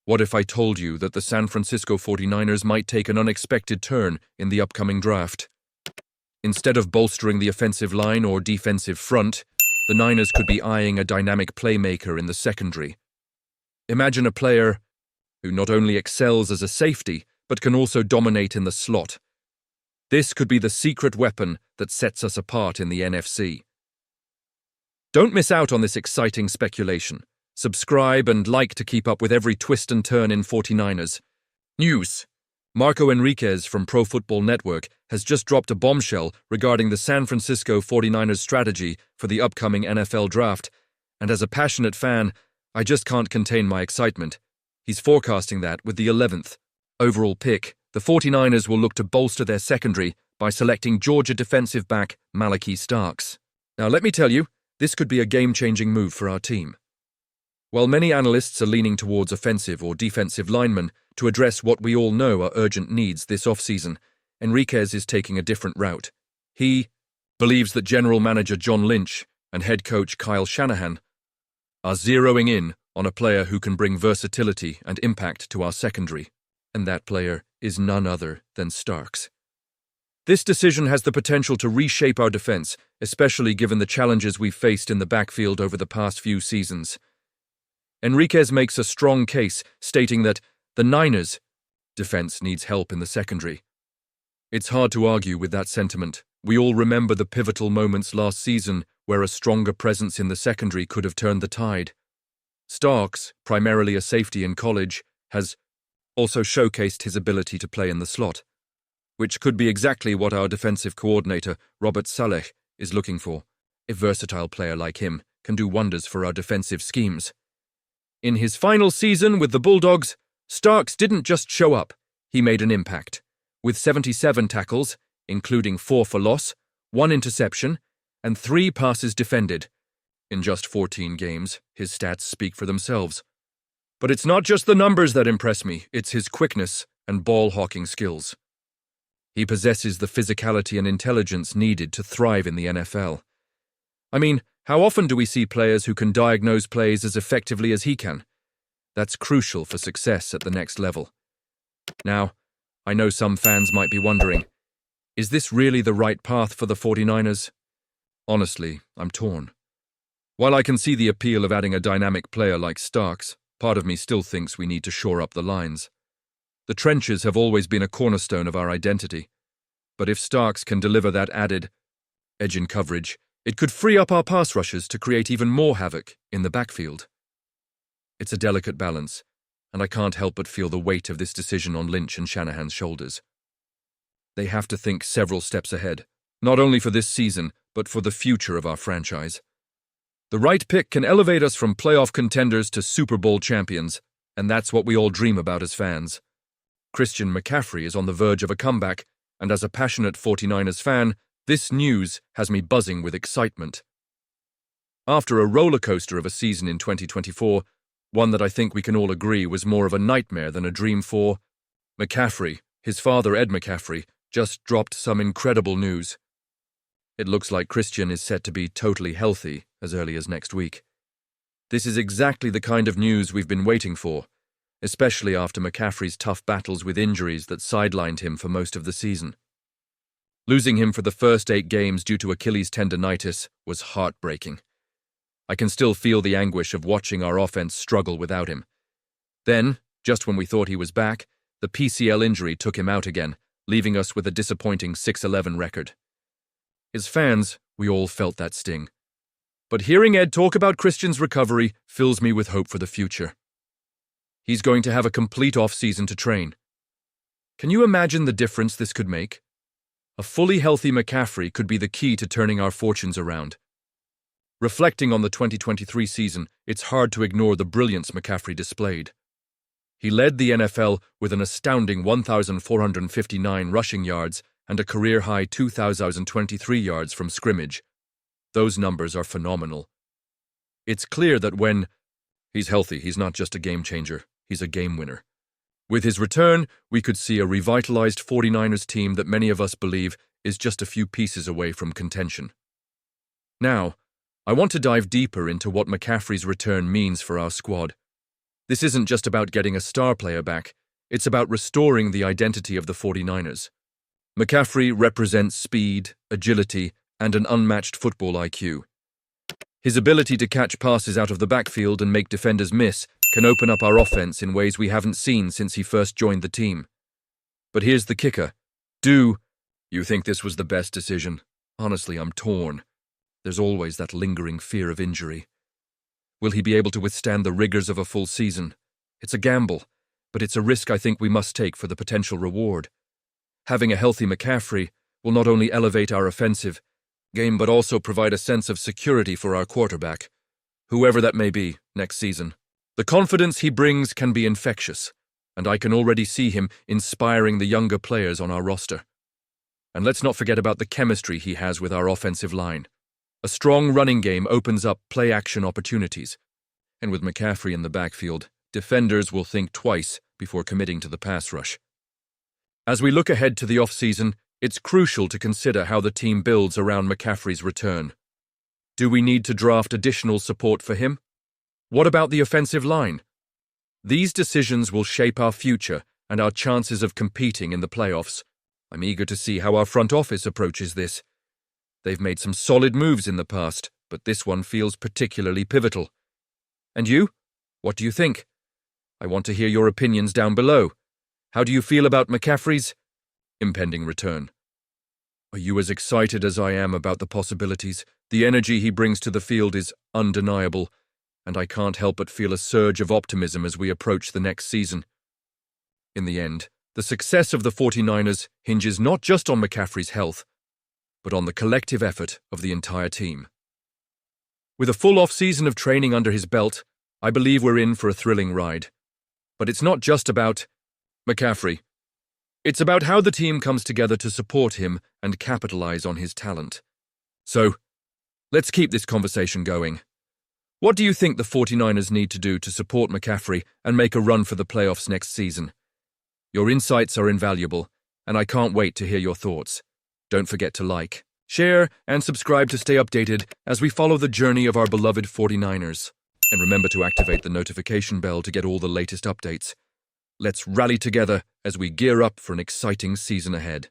What if I told you that the San Francisco 49ers might take an unexpected turn in the upcoming draft? Instead of bolstering the offensive line or defensive front, the Niners could be eyeing a dynamic playmaker in the secondary. Imagine a player who not only excels as a safety, but can also dominate in the slot. This could be the secret weapon that sets us apart in the NFC. Don't miss out on this exciting speculation. Subscribe and like to keep up with every twist and turn in 49ers news. Marco Enriquez from Pro Football Network has just dropped a bombshell regarding the San Francisco 49ers strategy for the upcoming NFL draft, and as a passionate fan, I just can't contain my excitement. He's forecasting that with the 11th overall pick, the 49ers will look to bolster their secondary by selecting Georgia defensive back MALAKI STARKS. Now let me tell you, this could be a game-changing move for our team. While many analysts are leaning towards offensive or defensive linemen to address what we all know are urgent needs this offseason, Enriquez is taking a different route. He believes that General Manager John Lynch and head coach Kyle Shanahan are zeroing in on a player who can bring versatility and impact to our secondary, and that player is none other than STARKS. This decision has the potential to reshape our defense, especially given the challenges we've faced in the backfield over the past few seasons. Enriquez makes a strong case, stating that the Niners' defense needs help in the secondary. It's hard to argue with that sentiment. We all remember the pivotal moments last season where a stronger presence in the secondary could have turned the tide. STARKS, primarily a safety in college, has also showcased his ability to play in the slot, which could be exactly what our defensive coordinator, Robert Saleh, is looking for. A versatile player like him can do wonders for our defensive schemes. In his final season with the Bulldogs, STARKS didn't just show up, he made an impact. With 77 tackles, including 4 for loss, 1 interception, and 3 passes defended. In just 14 games, his stats speak for themselves. But it's not just the numbers that impress me, it's his quickness and ball-hawking skills. He possesses the physicality and intelligence needed to thrive in the NFL. I mean, how often do we see players who can diagnose plays as effectively as he can? That's crucial for success at the next level. Now, I know some fans might be wondering, is this really the right path for the 49ers? Honestly, I'm torn. While I can see the appeal of adding a dynamic player like STARKS, part of me still thinks we need to shore up the lines. The trenches have always been a cornerstone of our identity, but if STARKS can deliver that added edge in coverage, it could free up our pass rushers to create even more havoc in the backfield. It's a delicate balance, and I can't help but feel the weight of this decision on Lynch and Shanahan's shoulders. They have to think several steps ahead, not only for this season, but for the future of our franchise. The right pick can elevate us from playoff contenders to Super Bowl champions, and that's what we all dream about as fans. Christian McCaffrey is on the verge of a comeback, and as a passionate 49ers fan, this news has me buzzing with excitement. After a roller coaster of a season in 2024, one that I think we can all agree was more of a nightmare than a dream for, McCaffrey, his father Ed McCaffrey, just dropped some incredible news. It looks like Christian is set to be totally healthy as early as next week. This is exactly the kind of news we've been waiting for, especially after McCaffrey's tough battles with injuries that sidelined him for most of the season. Losing him for the first 8 games due to Achilles tendonitis was heartbreaking. I can still feel the anguish of watching our offense struggle without him. Then, just when we thought he was back, the PCL injury took him out again, leaving us with a disappointing 6-11 record. As fans, we all felt that sting. But hearing Ed talk about Christian's recovery fills me with hope for the future. He's going to have a complete off-season to train. Can you imagine the difference this could make? A fully healthy McCaffrey could be the key to turning our fortunes around. Reflecting on the 2023 season, it's hard to ignore the brilliance McCaffrey displayed. He led the NFL with an astounding 1,459 rushing yards and a career-high 2,023 yards from scrimmage. Those numbers are phenomenal. It's clear that when he's healthy, he's not just a game changer, he's a game winner. With his return, we could see a revitalized 49ers team that many of us believe is just a few pieces away from contention. Now, I want to dive deeper into what McCaffrey's return means for our squad. This isn't just about getting a star player back, it's about restoring the identity of the 49ers. McCaffrey represents speed, agility, and an unmatched football IQ. His ability to catch passes out of the backfield and make defenders miss can open up our offense in ways we haven't seen since he first joined the team. But here's the kicker. Do you think this was the best decision? Honestly, I'm torn. There's always that lingering fear of injury. Will he be able to withstand the rigors of a full season? It's a gamble, but it's a risk I think we must take for the potential reward. Having a healthy McCaffrey will not only elevate our offensive game but also provide a sense of security for our quarterback, whoever that may be, next season. The confidence he brings can be infectious, and I can already see him inspiring the younger players on our roster. And let's not forget about the chemistry he has with our offensive line. A strong running game opens up play-action opportunities, and with McCaffrey in the backfield, defenders will think twice before committing to the pass rush. As we look ahead to the off-season, it's crucial to consider how the team builds around McCaffrey's return. Do we need to draft additional support for him? What about the offensive line? These decisions will shape our future and our chances of competing in the playoffs. I'm eager to see how our front office approaches this. They've made some solid moves in the past, but this one feels particularly pivotal. And you? What do you think? I want to hear your opinions down below. How do you feel about McCaffrey's impending return? Are you as excited as I am about the possibilities? The energy he brings to the field is undeniable, and I can't help but feel a surge of optimism as we approach the next season. In the end, the success of the 49ers hinges not just on McCaffrey's health, but on the collective effort of the entire team. With a full off-season of training under his belt, I believe we're in for a thrilling ride. But it's not just about McCaffrey. It's about how the team comes together to support him and capitalize on his talent. So, let's keep this conversation going. What do you think the 49ers need to do to support McCaffrey and make a run for the playoffs next season? Your insights are invaluable, and I can't wait to hear your thoughts. Don't forget to like, share, and subscribe to stay updated as we follow the journey of our beloved 49ers. And remember to activate the notification bell to get all the latest updates. Let's rally together as we gear up for an exciting season ahead.